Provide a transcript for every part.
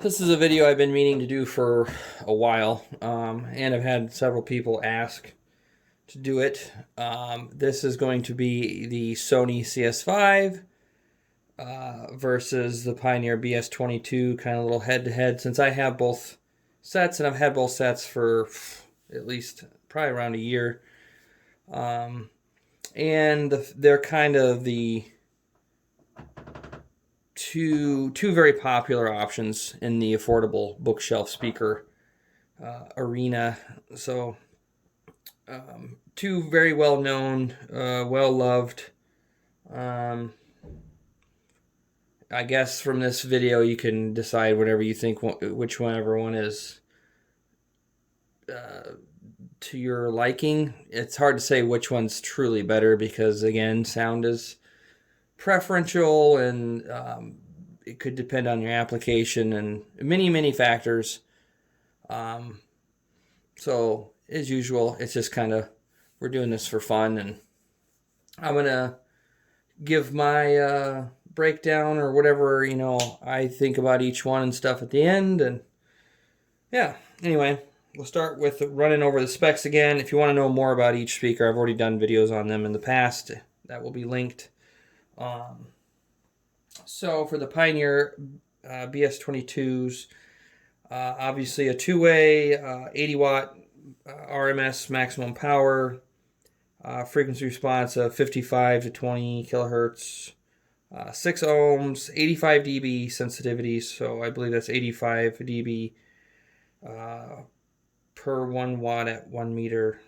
This is a video I've been meaning to do for a while, and I've had several people ask to do it. This is going to be the Sony CS5 versus the Pioneer BS22, kind of a little head-to-head, since I have both sets, and I've had both sets for at least probably around a year. They're kind of the two very popular options in the affordable bookshelf speaker arena. So two very well known, well loved. I guess from this video you can decide whatever you think, whichever one is to your liking. It's hard to say which one's truly better because, again, sound is preferential, and it could depend on your application and many factors. So as usual, it's just kind of, we're doing this for fun, and I'm gonna give my breakdown or whatever I think about each one and stuff at the end. And yeah, anyway, we'll start with running over the specs again. If you want to know more about each speaker, I've already done videos on them in the past. That will be linked. So for the Pioneer BS22s, obviously a two-way 80 watt RMS maximum power, frequency response of 55 to 20 kilohertz, 6 ohms, 85 dB sensitivity, so I believe that's 85 dB per 1 watt at 1 meter.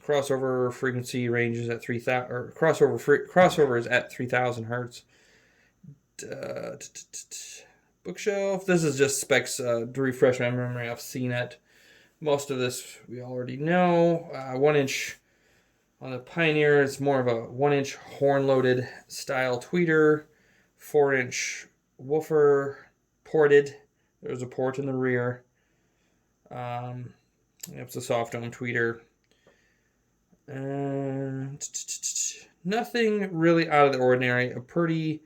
Crossover frequency ranges at 3,000, or crossover is at 3,000 hertz. Bookshelf. This is just specs to refresh my memory. I've seen it. Most of this we already know. 1 inch on the Pioneer. It's more of a 1 inch horn-loaded style tweeter. 4-inch woofer ported. There's a port in the rear. It's a soft dome tweeter. Nothing really out of the ordinary. A pretty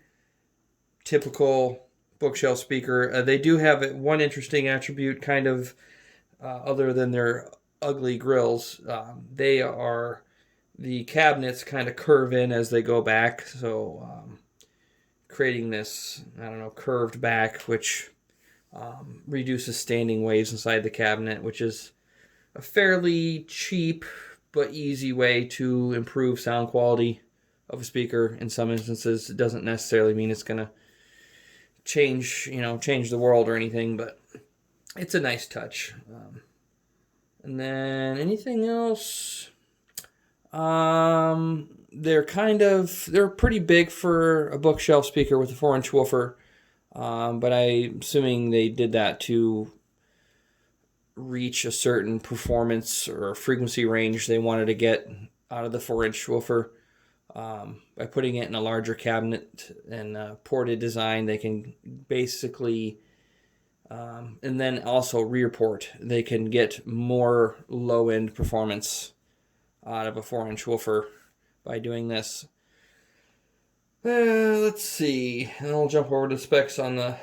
typical bookshelf speaker. They do have one interesting attribute, kind of, other than their ugly grills. The cabinets kind of curve in as they go back, so creating this, I don't know, curved back, which reduces standing waves inside the cabinet, which is a fairly cheap but easy way to improve sound quality of a speaker. In some instances, it doesn't necessarily mean it's going to change the world or anything, but it's a nice touch. And then anything else? They're pretty big for a bookshelf speaker with a 4-inch woofer, but I'm assuming they did that to reach a certain performance or frequency range they wanted to get out of the 4-inch woofer. By putting it in a larger cabinet and ported design, they can basically, and then also rear port, they can get more low-end performance out of a 4-inch woofer by doing this. Let's see, and I'll jump over to specs on the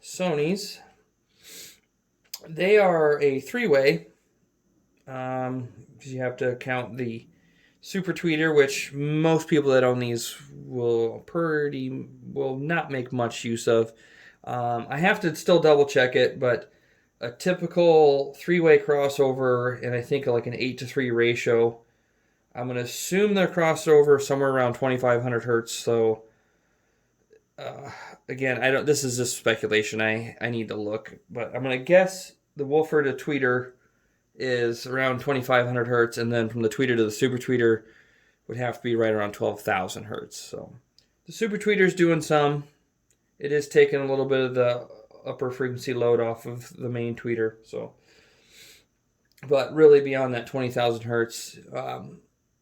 Sonys. They are a 3-way, because you have to count the super tweeter, which most people that own these will not make much use of. I have to still double check it, but a typical 3-way crossover, and I think like an 8:3 ratio. I'm going to assume they're crossover somewhere around 2,500 hertz. So again, this is just speculation. I need to look, but I'm going to guess the woofer to tweeter is around 2,500 hertz, and then from the tweeter to the super tweeter would have to be right around 12,000 hertz. So the super tweeter is doing some. It is taking a little bit of the upper frequency load off of the main tweeter. So, but really beyond that 20,000 hertz,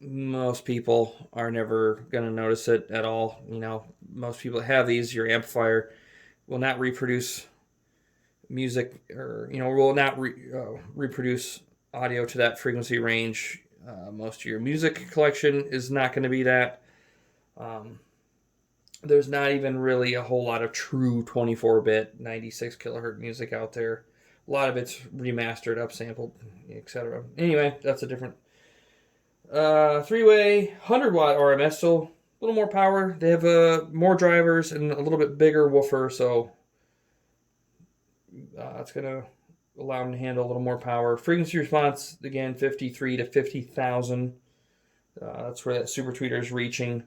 most people are never going to notice it at all. Most people that have these, your amplifier will not reproduce music, or will not reproduce audio to that frequency range. Most of your music collection is not going to be that. there's not even really a whole lot of true 24-bit 96 kilohertz music out there. A lot of it's remastered, upsampled, etc. Anyway, that's a different three-way 100-watt RMS, so a little more power. They have more drivers and a little bit bigger woofer, so it's going to allow them to handle a little more power. Frequency response, again, 53 to 50,000. That's where that super tweeter is reaching.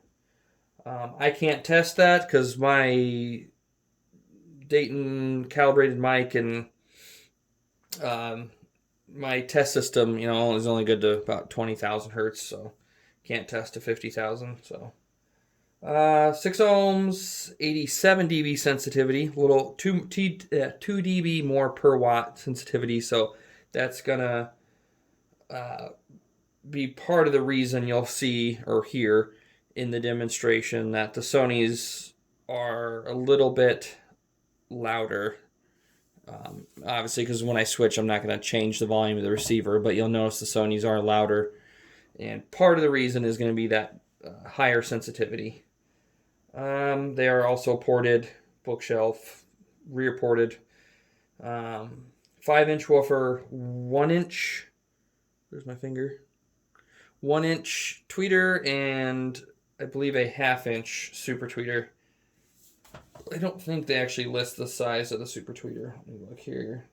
I can't test that because my Dayton calibrated mic and my test system, is only good to about 20,000 hertz, so can't test to 50,000. So 6 ohms, 87 dB sensitivity, little 2 dB more per watt sensitivity. So that's gonna be part of the reason you'll see or hear in the demonstration that the Sonys are a little bit louder. Obviously, because when I switch, I'm not going to change the volume of the receiver, but you'll notice the Sonys are louder. And part of the reason is going to be that higher sensitivity. They are also ported, bookshelf, rear ported. 5-inch woofer, 1-inch, there's my finger, 1-inch tweeter, and I believe a 1/2-inch super tweeter. I don't think they actually list the size of the super tweeter. Let me look here.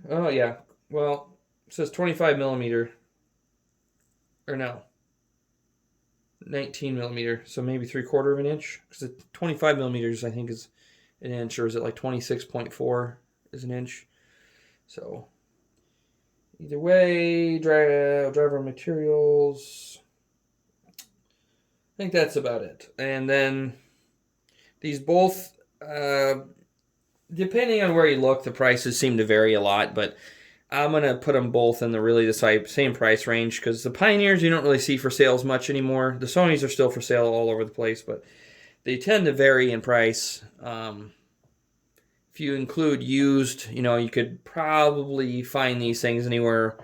Oh, yeah. Well, it says 25 millimeter. Or no. 19 millimeter. So maybe 3/4 of an inch. Because 25 millimeters, I think, is an inch. Or is it like 26.4 is an inch? So, either way, driver materials. I think that's about it. And then these both, depending on where you look, the prices seem to vary a lot, but I'm going to put them both in the same price range, because the Pioneers you don't really see for sales much anymore. The Sonys are still for sale all over the place, but they tend to vary in price. If you include used, you could probably find these things anywhere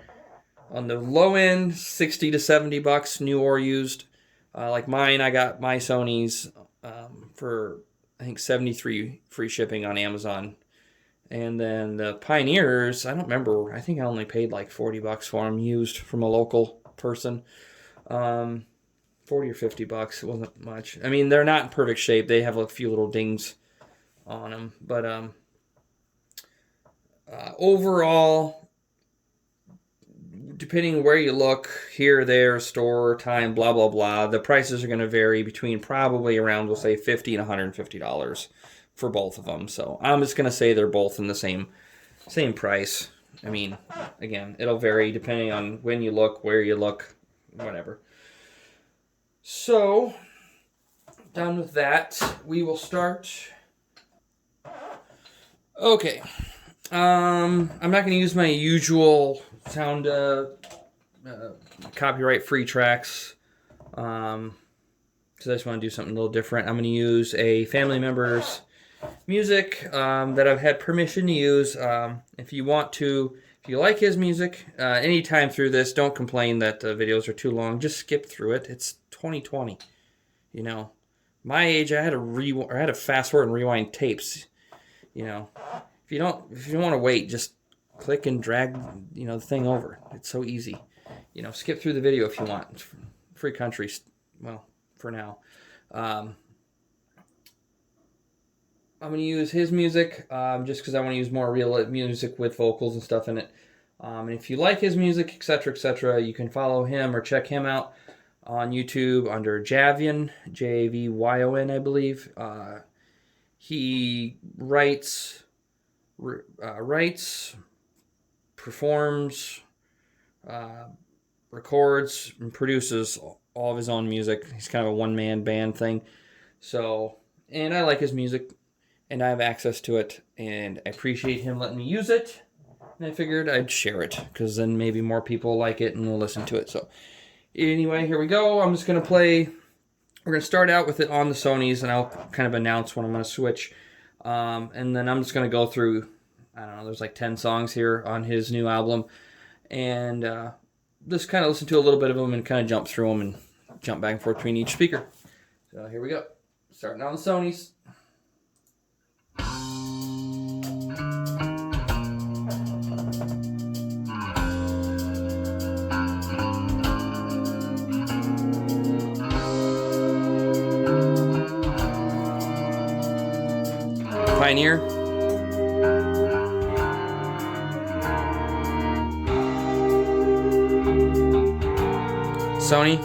on the low end, $60 to $70, new or used. Like mine, I got my Sonys for, I think, $73 free shipping on Amazon. And then the Pioneers, I don't remember, I think I only paid like $40 for them, used from a local person. 40 or $50, it wasn't much. I mean, they're not in perfect shape. They have a few little dings on them. But overall, depending where you look, here, there, store, time, blah, blah, blah, the prices are going to vary between probably around, we'll say, $50 and $150 for both of them. So I'm just going to say they're both in the same price. I mean, again, it'll vary depending on when you look, where you look, whatever. So, done with that, we will start. Okay. I'm not going to use my usual sound copyright-free tracks, because I just want to do something a little different. I'm going to use a family member's music that I've had permission to use. If you like his music, anytime through this, don't complain that the videos are too long. Just skip through it. It's 2020. My age, I had to fast forward and rewind tapes. If you don't want to wait, just click and drag, the thing over. It's so easy. Skip through the video if you want. It's free country, well, for now. I'm going to use his music just because I want to use more real music with vocals and stuff in it. And if you like his music, etc., you can follow him or check him out on YouTube under Javyon, Javyon, I believe. He writes, performs, records, and produces all of his own music. He's kind of a one-man band thing. So, and I like his music, and I have access to it, and I appreciate him letting me use it. And I figured I'd share it, because then maybe more people like it and will listen to it. So, anyway, here we go. I'm just going to play. We're going to start out with it on the Sonys, and I'll kind of announce when I'm going to switch. And then I'm just going to go through, I don't know, there's like 10 songs here on his new album. And just kind of listen to a little bit of them and kind of jump through them and jump back and forth between each speaker. So here we go. Starting on the Sonys. Pioneer. Sony.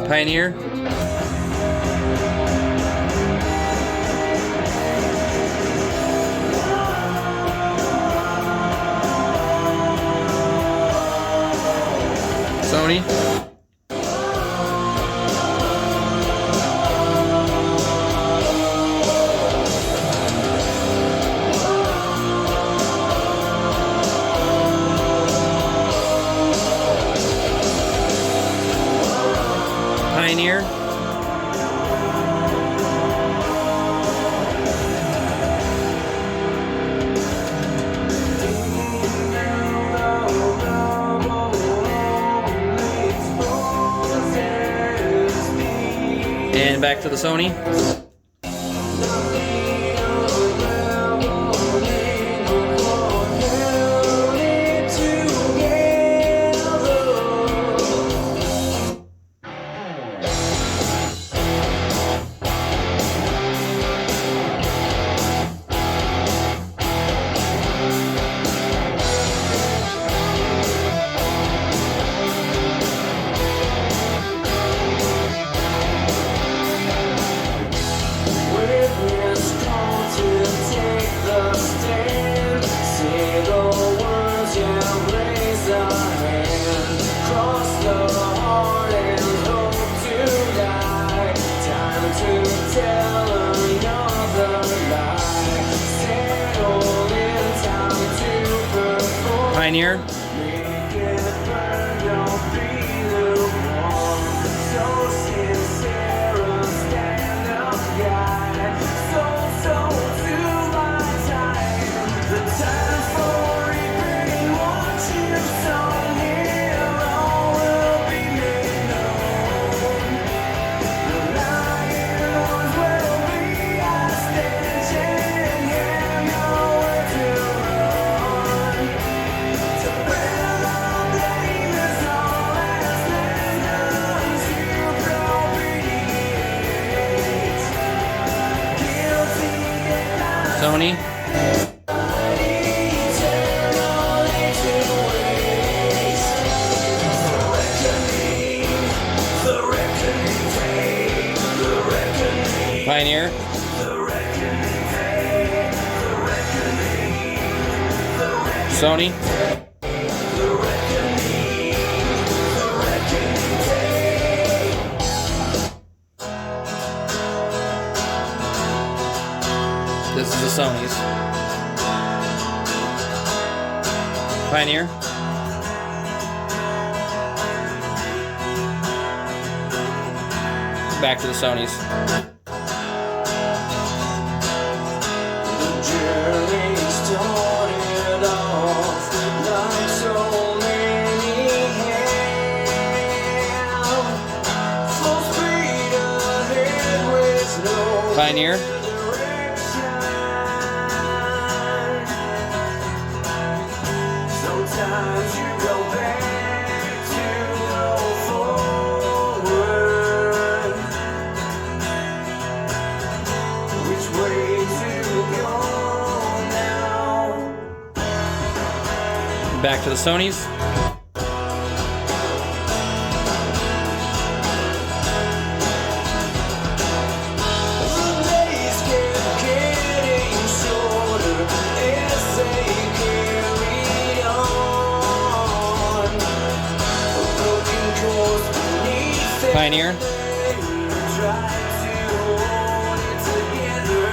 Pioneer. Sony. Pioneer. And back to the Sony. Pioneer. Sony. Pioneer. Sony. This is the Sonys. Pioneer. Back to the Sonys. The journey started off like so many have. Full speed ahead with no Pioneer. Sometimes you go back to go forward. Which way to go now? Back to the Sonys. The days kept getting shorter as they carried on. A broken course beneath their Pioneer. tried to hold it together.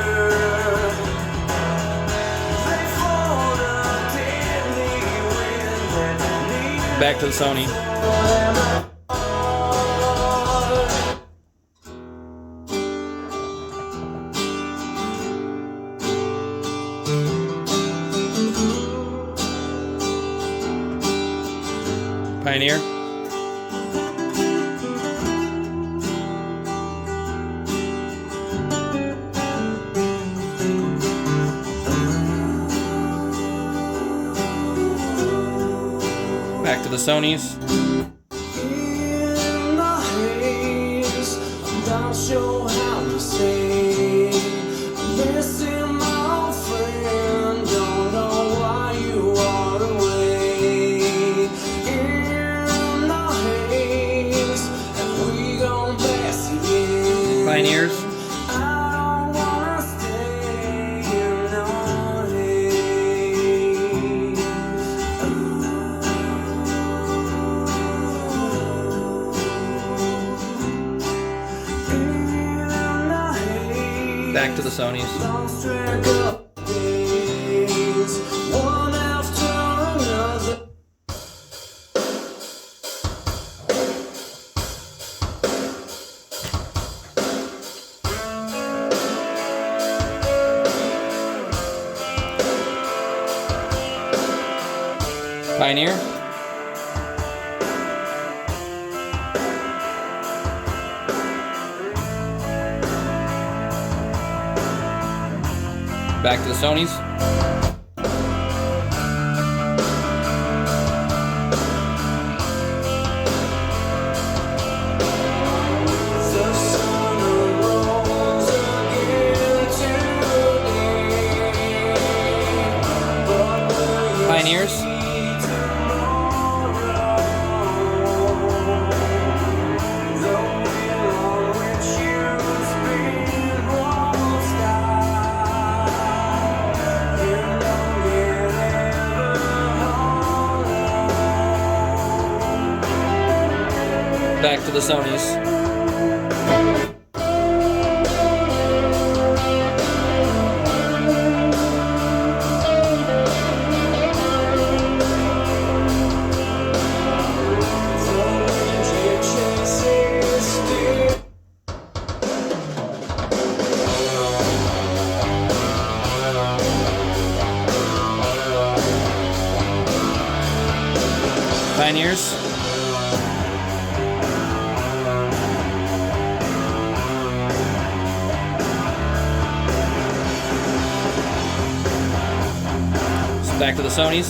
They fought a deadly wind that Back to the Sony. Pioneer. Back to the Sonys. In the haze, I'm not sure how to say. I'm missing my old friend, don't know why you are away. In the haze, have we gone past the end? Pioneers. I don't wanna stay in the haze. Back to the Sonys. Lost track of days, one after another. Pioneer. Back to the Sonys. The sun arose again today, but will you Pioneers. see tomorrow? The wheel on which you spin won't stop. You know it ever hollow. Back to the Sonys. Pioneers. Back to the Sonys.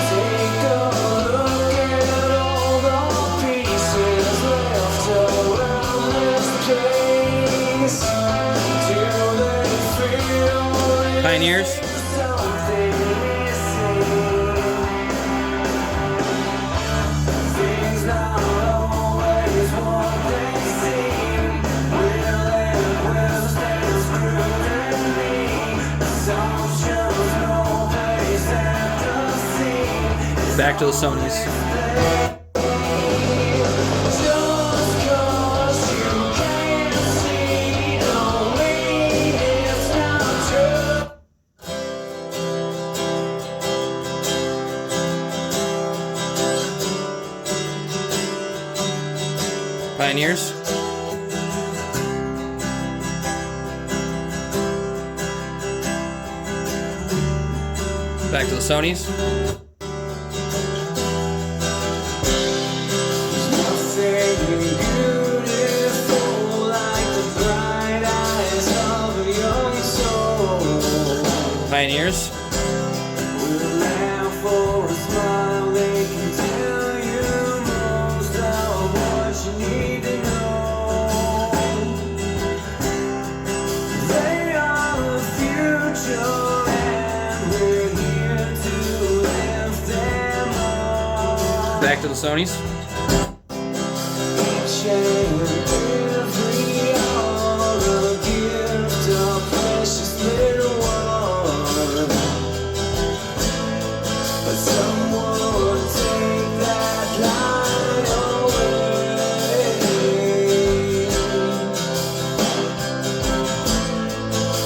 Take a look at all the pieces left around this case. Do they feel Pioneers. something missing? Things not always what they seem. Will and stay scrutiny. Assumptions no place at the scene. Back to the Sonys. Just 'cause you can't see don't mean it's not true. Pioneers. Back to the Sonys. Nothing beautiful like the bright eyes of a young soul. Pioneers. With a laugh or a smile, they can tell you most of what you need to know. They are the future, and we're here to lift them up. Back to the Sonys. Each and every hour a gift, a precious little one. But someone take that light away.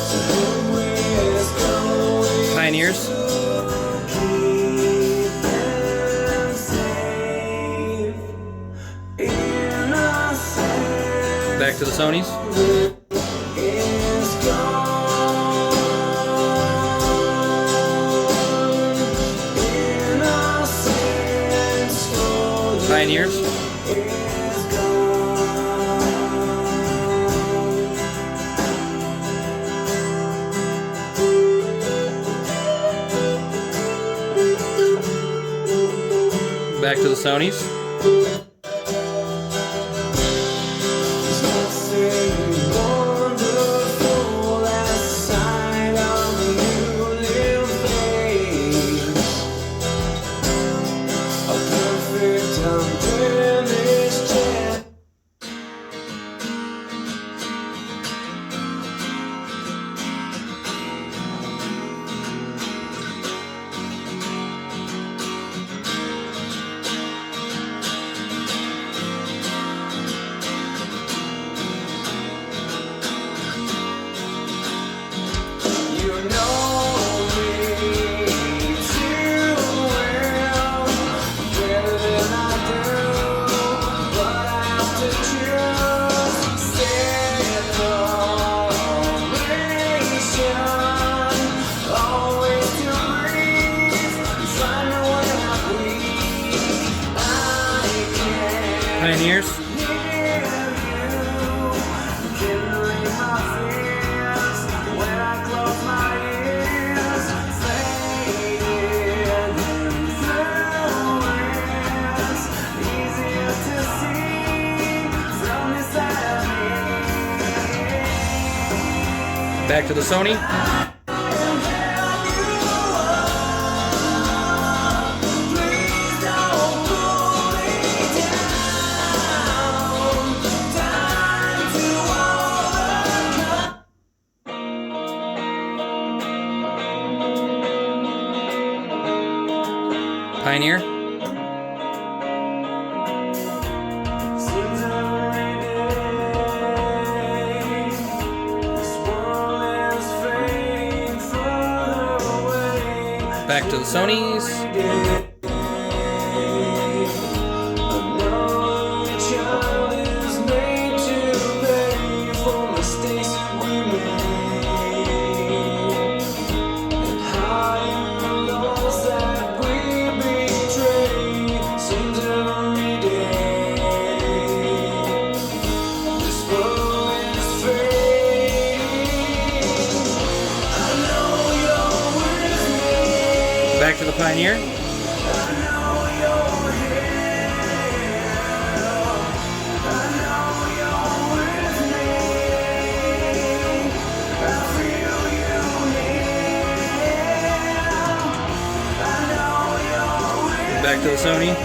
So who is going Pioneers. to keep them safe? to the Sonys. is gone. Innocent story Pioneers. is gone. Back to the Sonys. There's nothing wonderful as the sight of a new face. A perfect unblemished gem. You know me too well, better than I do, but I have to choose separation. Always to breathe, find a way I breathe. I can't. Pioneers. Back to the Sony. Pioneer. Back to the Sonys. Back to the Pioneer. Back to the Sony.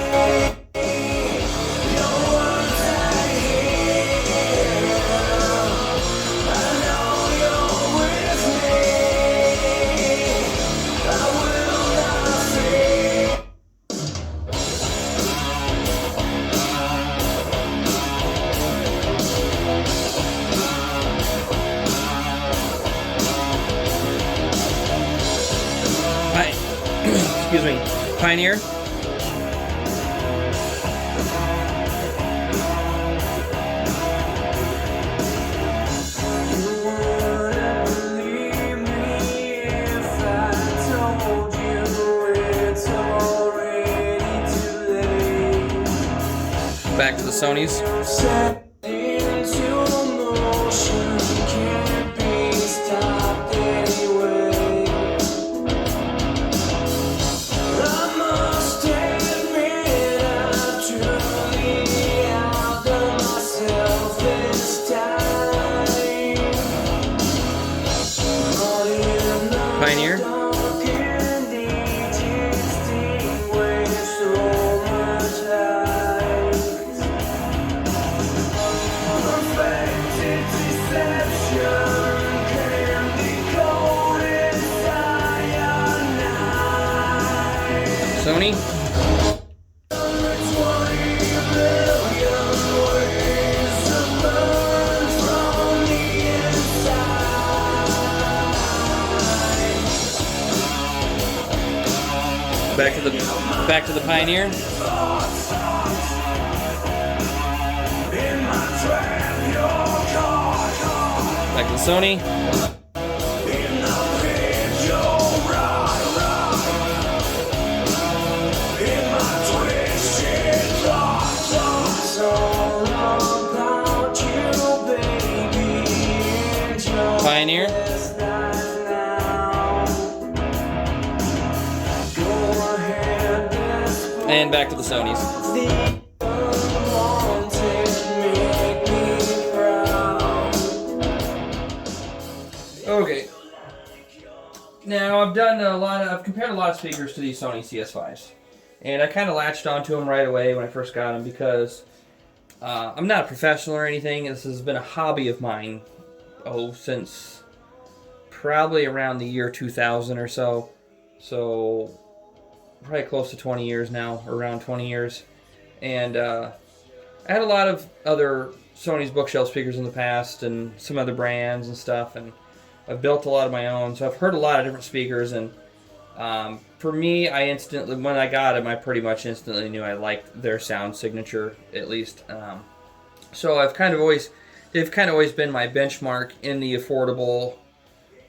Excuse me. Pioneer. Back to the Sonys. Pioneer. Sony. Back to the Pioneer. Back to the Sony. Pioneer. And back to the Sonys. Okay. Now I've compared a lot of speakers to these Sony CS5s. And I kind of latched onto them right away when I first got them because I'm not a professional or anything. This has been a hobby of mine, since probably around the year 2000 or so. So probably close to 20 years now, around 20 years. And I had a lot of other Sony's bookshelf speakers in the past and some other brands and stuff, and I've built a lot of my own, so I've heard a lot of different speakers, and for me, when I got them, I pretty much instantly knew I liked their sound signature, at least. So they've kind of always been my benchmark in the affordable,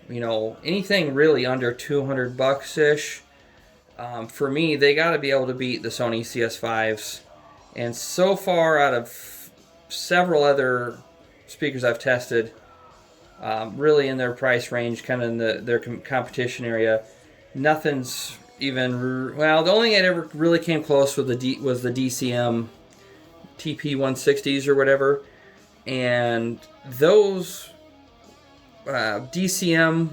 anything really under $200-ish. For me, they got to be able to beat the Sony CS5s. And so far, out of several other speakers I've tested, really in their price range, kind of in their competition area, nothing's even... Well, the only thing that ever really came close was the DCM TP160s or whatever. And those... DCM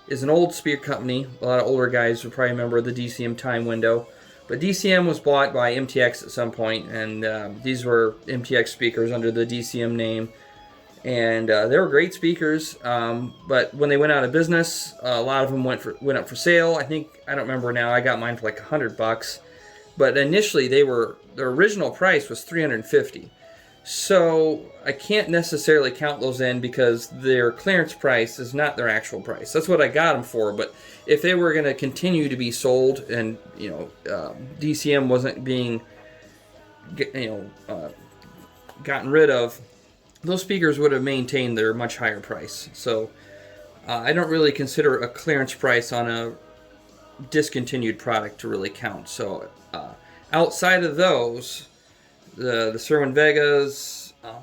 is an old speaker company. A lot of older guys would probably remember the DCM time window. But DCM was bought by MTX at some point, and these were MTX speakers under the DCM name. And they were great speakers, but when they went out of business, a lot of them went up for sale. I don't remember now. I got mine for like $100, but initially their original price was $350. So I can't necessarily count those in because their clearance price is not their actual price. That's what I got them for. But if they were going to continue to be sold, and DCM wasn't being gotten rid of, those speakers would have maintained their much higher price. So I don't really consider a clearance price on a discontinued product to really count. So outside of those, the Cerwin Vegas, I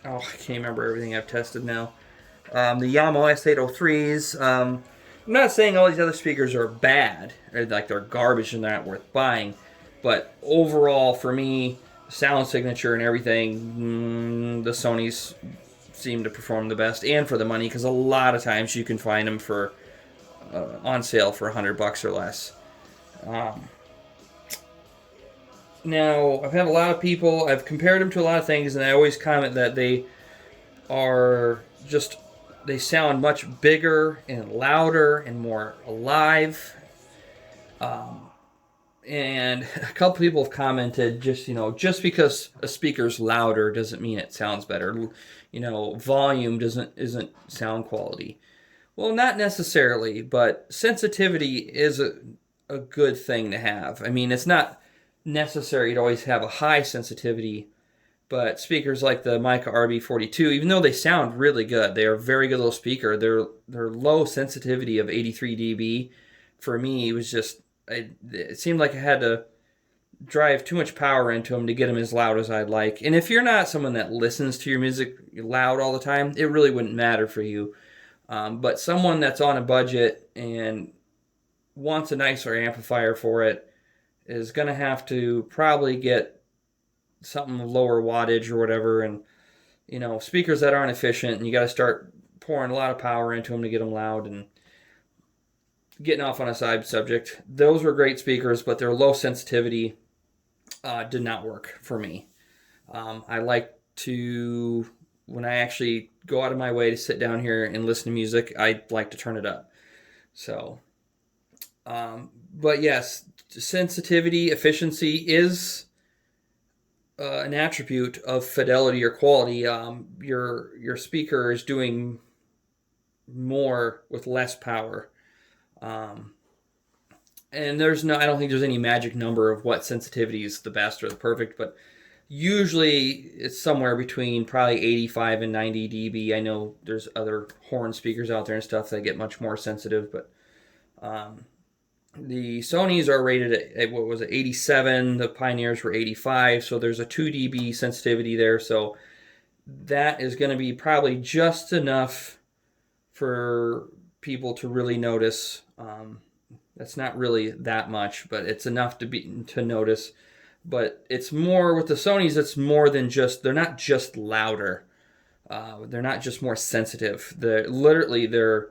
can't remember everything I've tested now. The Yamaha S803s. I'm not saying all these other speakers are bad, or like they're garbage and they're not worth buying, but overall for me, sound signature and everything, the Sonys seem to perform the best, and for the money, because a lot of times you can find them for on sale for $100 or less. Now, I've had a lot of people, I've compared them to a lot of things, and I always comment that they sound much bigger and louder and more alive. And a couple people have commented, just because a speaker's louder doesn't mean it sounds better. Volume isn't sound quality. Well, not necessarily, but sensitivity is a good thing to have. I mean, it's not necessary to always have a high sensitivity, but speakers like the Mica RB42, even though they sound really good, they are a very good little speaker. Their low sensitivity of 83 dB, for me, was just... It seemed like I had to drive too much power into them to get them as loud as I'd like. And if you're not someone that listens to your music loud all the time, it really wouldn't matter for you. But someone that's on a budget and wants a nicer amplifier for it is going to have to probably get something lower wattage or whatever. And, speakers that aren't efficient, and you got to start pouring a lot of power into them to get them loud. And getting off on a side subject, those were great speakers, but their low sensitivity did not work for me. I like to, when I actually go out of my way to sit down here and listen to music, I like to turn it up. So, but yes, sensitivity, efficiency is an attribute of fidelity or quality. Your speaker is doing more with less power. And I don't think there's any magic number of what sensitivity is the best or the perfect, but Usually it's somewhere between probably 85 and 90 dB. I know there's other horn speakers out there and stuff that get much more sensitive, but the Sonys are rated at what was it, 87. The Pioneers were 85, so there's a 2 dB sensitivity there. So that is going to be probably just enough for people to really notice. That's not really that much, but it's enough to notice. But it's more with the Sonys. It's more than just, they're not just louder. They're not just more sensitive. They're literally their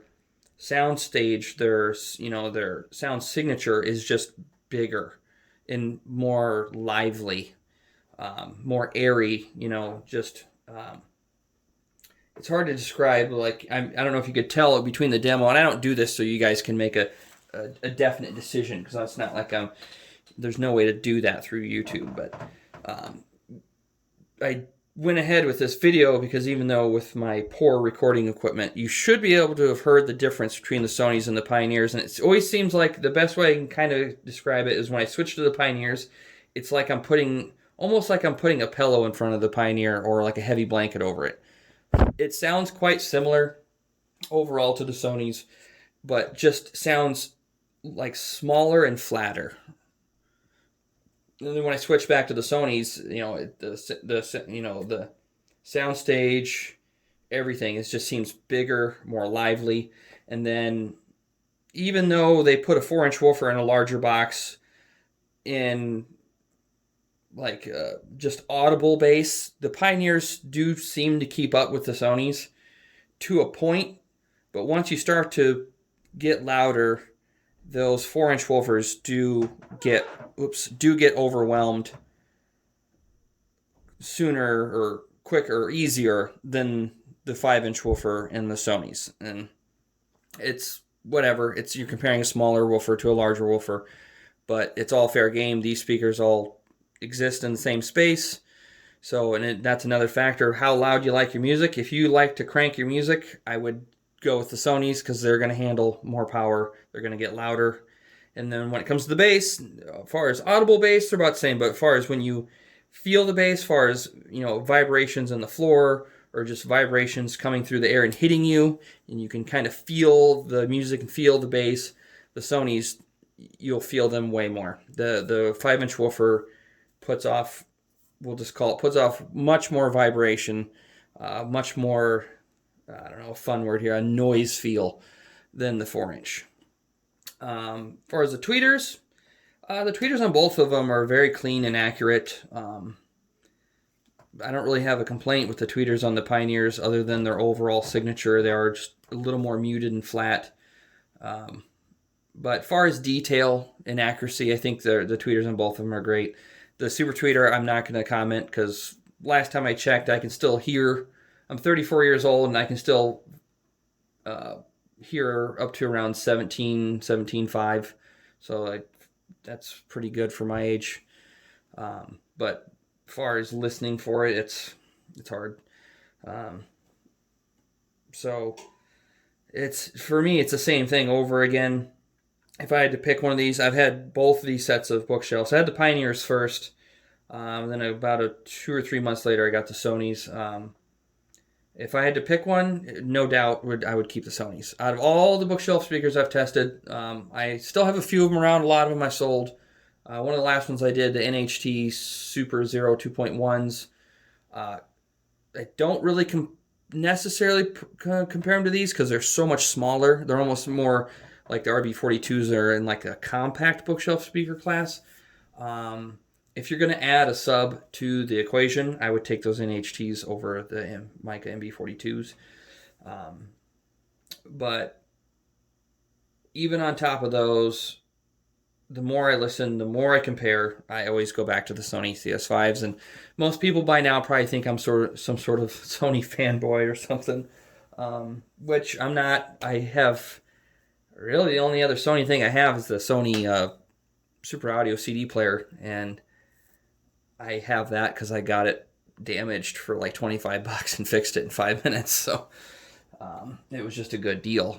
sound stage, their sound signature is just bigger and more lively, more airy. Just it's hard to describe. Like I don't know if you could tell between the demo, and I don't do this so you guys can make a definite decision, because that's not like there's no way to do that through YouTube. But I went ahead with this video because even though with my poor recording equipment, you should be able to have heard the difference between the Sonys and the Pioneers. And it always seems like the best way I can kind of describe it is when I switch to the Pioneers, it's like almost like I'm putting a pillow in front of the Pioneer or like a heavy blanket over it. It sounds quite similar overall to the Sonys, but just sounds like smaller and flatter. And then when I switch back to the Sonys, the sound stage, everything, it just seems bigger, more lively. And then even though they put a 4-inch woofer in a larger box in like just audible bass, the Pioneers do seem to keep up with the Sonys to a point. But once you start to get louder, those 4-inch woofers do get overwhelmed sooner or quicker or easier than the 5-inch woofer and the Sonys. And it's whatever. You're comparing a smaller woofer to a larger woofer, but it's all fair game. These speakers all exist in the same space. So, that's another factor, how loud you like your music. If you like to crank your music, I would go with the Sonys because they're going to handle more power. They're going to get louder. And then when it comes to the bass, as far as audible bass, they're about the same. But as far as when you feel the bass, as far as vibrations on the floor or just vibrations coming through the air and hitting you, and you can kind of feel the music and feel the bass, the Sonys, you'll feel them way more. The 5-inch woofer puts off much more vibration, much more, I don't know, a fun word here, a noise feel than the 4-inch. As far as the tweeters on both of them are very clean and accurate. I don't really have a complaint with the tweeters on the Pioneers other than their overall signature. They are just a little more muted and flat. But as far as detail and accuracy, I think the tweeters on both of them are great. The Super Tweeter, I'm not going to comment because last time I checked, I can still hear. I'm 34 years old and I can still hear up to around 17.5. So that's pretty good for my age. But as far as listening for it, it's hard. So for me, it's the same thing over again. If I had to pick one of these, I've had both of these sets of bookshelves. I had the Pioneers first. Then about 2 or 3 months later, I got the Sonys. If I had to pick one, no doubt I would keep the Sonys. Out of all the bookshelf speakers I've tested, I still have a few of them around. A lot of them I sold. One of the last ones I did, the NHT Super Zero 2.1s. I don't really necessarily compare them to these because they're so much smaller. They're almost more like the RB42s are in like a compact bookshelf speaker class. If you're going to add a sub to the equation, I would take those NHTs over the Mica MB42s. But even on top of those, the more I listen, the more I compare, I always go back to the Sony CS5s. And most people by now probably think I'm some sort of Sony fanboy or something, which I'm not. I have really the only other Sony thing I have is the Sony Super Audio CD player, and I have that because I got it damaged for like $25 and fixed it in 5 minutes. So it was just a good deal.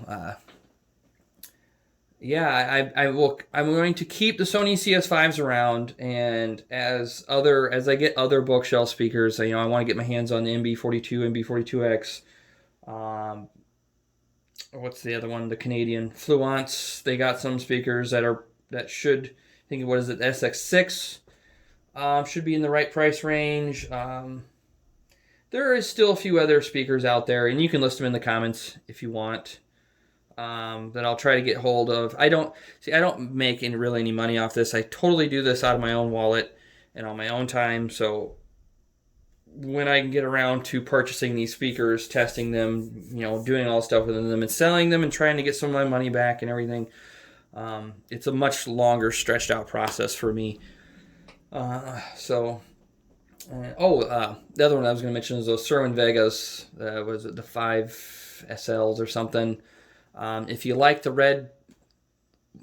yeah, I will. I'm going to keep the Sony CS5s around, and as I get other bookshelf speakers, you know, I want to get my hands on the MB42, MB42X. Um, what's the other one? The Canadian Fluence. They got some speakers that should. I think what is it? SX6 should be in the right price range. There is still a few other speakers out there, and you can list them in the comments if you want. That I'll try to get hold of. I don't make really any money off this. I totally do this out of my own wallet and on my own time. So when I can get around to purchasing these speakers, testing them, you know, doing all stuff with them and selling them and trying to get some of my money back and everything, it's a much longer, stretched out process for me. The other one I was going to mention is those Sherwin Vegas. Was it the 5 SLs or something? If you like the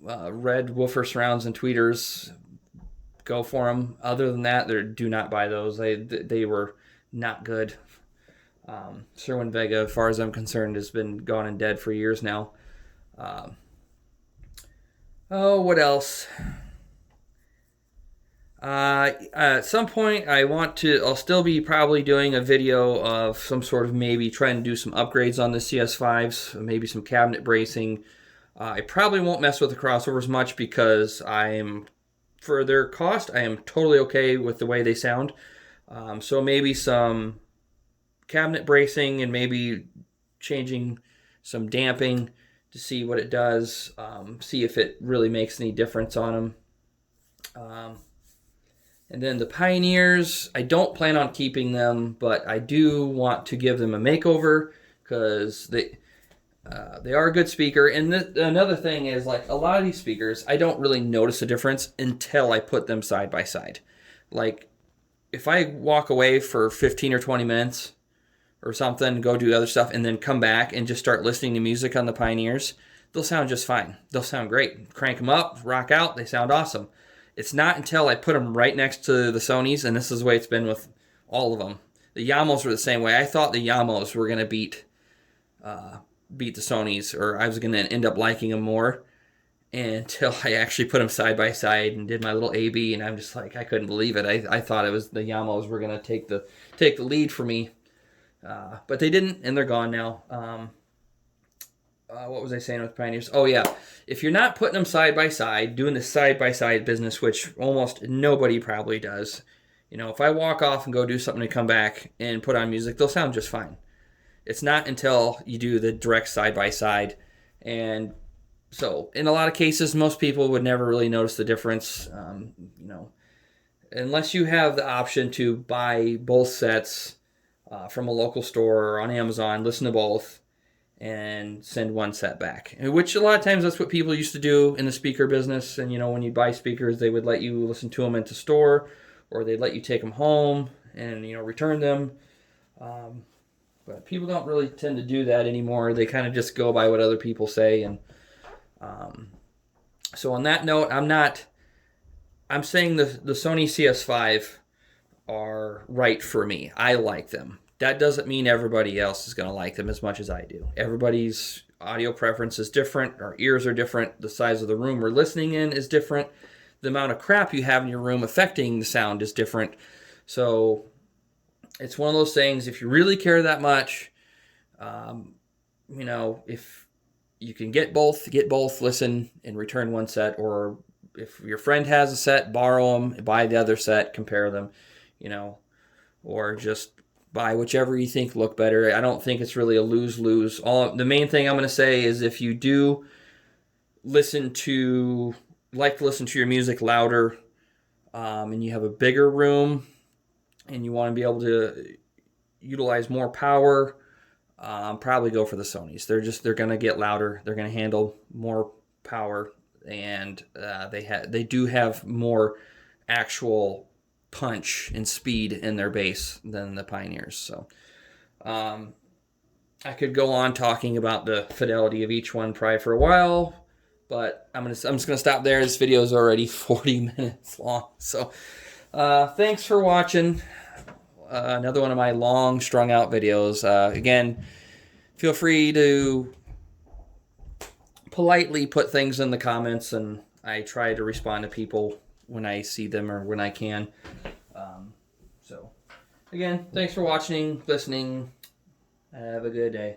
red woofer surrounds and tweeters, go for them. Other than that, do not buy those. They were not good. Sherwin Vega, as far as I'm concerned, has been gone and dead for years now. What else? At some point, I'll still be probably doing a video of some sort of maybe trying to do some upgrades on the CS5s, maybe some cabinet bracing. I probably won't mess with the crossovers much because for their cost, I am totally okay with the way they sound. So maybe some cabinet bracing and maybe changing some damping to see what it does, see if it really makes any difference on them. And then the Pioneers, I don't plan on keeping them, but I do want to give them a makeover because they are a good speaker. And another thing is, like, a lot of these speakers, I don't really notice a difference until I put them side by side. Like, if I walk away for 15 or 20 minutes or something, go do other stuff, and then come back and just start listening to music on the Pioneers, they'll sound just fine. They'll sound great. Crank them up, rock out, they sound awesome. It's not until I put them right next to the Sonys, and this is the way it's been with all of them. The Yamos were the same way. I thought the Yamos were going to beat the Sonys, or I was going to end up liking them more until I actually put them side by side and did my little A/B, and I'm just like, I couldn't believe it. I thought it was the Yamos were going to take the lead for me, but they didn't, and they're gone now. What was I saying with Pioneers? Oh, yeah. If you're not putting them side by side, doing the side by side business, which almost nobody probably does, you know, if I walk off and go do something and come back and put on music, they'll sound just fine. It's not until you do the direct side by side. And so in a lot of cases, most people would never really notice the difference, you know, unless you have the option to buy both sets from a local store or on Amazon, listen to both, and send one set back. Which a lot of times that's what people used to do in the speaker business. And, you know, when you buy speakers, they would let you listen to them at the store, or they'd let you take them home and, you know, return them. But people don't really tend to do that anymore. They kind of just go by what other people say. And so on that note, I'm saying the Sony CS5 are right for me. I like them. That doesn't mean everybody else is going to like them as much as I do. Everybody's audio preference is different. Our ears are different. The size of the room we're listening in is different. The amount of crap you have in your room affecting the sound is different. So it's one of those things, if you really care that much, you know, if you can get both, listen and return one set. Or if your friend has a set, borrow them, buy the other set, compare them, you know, or just buy whichever you think look better. I don't think it's really a lose-lose. The main thing I'm going to say is if you do like to listen to your music louder, and you have a bigger room and you want to be able to utilize more power, probably go for the Sonys. They're going to get louder. They're going to handle more power, and they do have more actual punch and speed in their bass than the Pioneers. So I could go on talking about the fidelity of each one probably for a while, but I'm just gonna stop there. This video is already 40 minutes long. So thanks for watching another one of my long strung out videos. Again, feel free to politely put things in the comments, and I try to respond to people when I see them or when I can. So, again, thanks for watching, listening. Have a good day.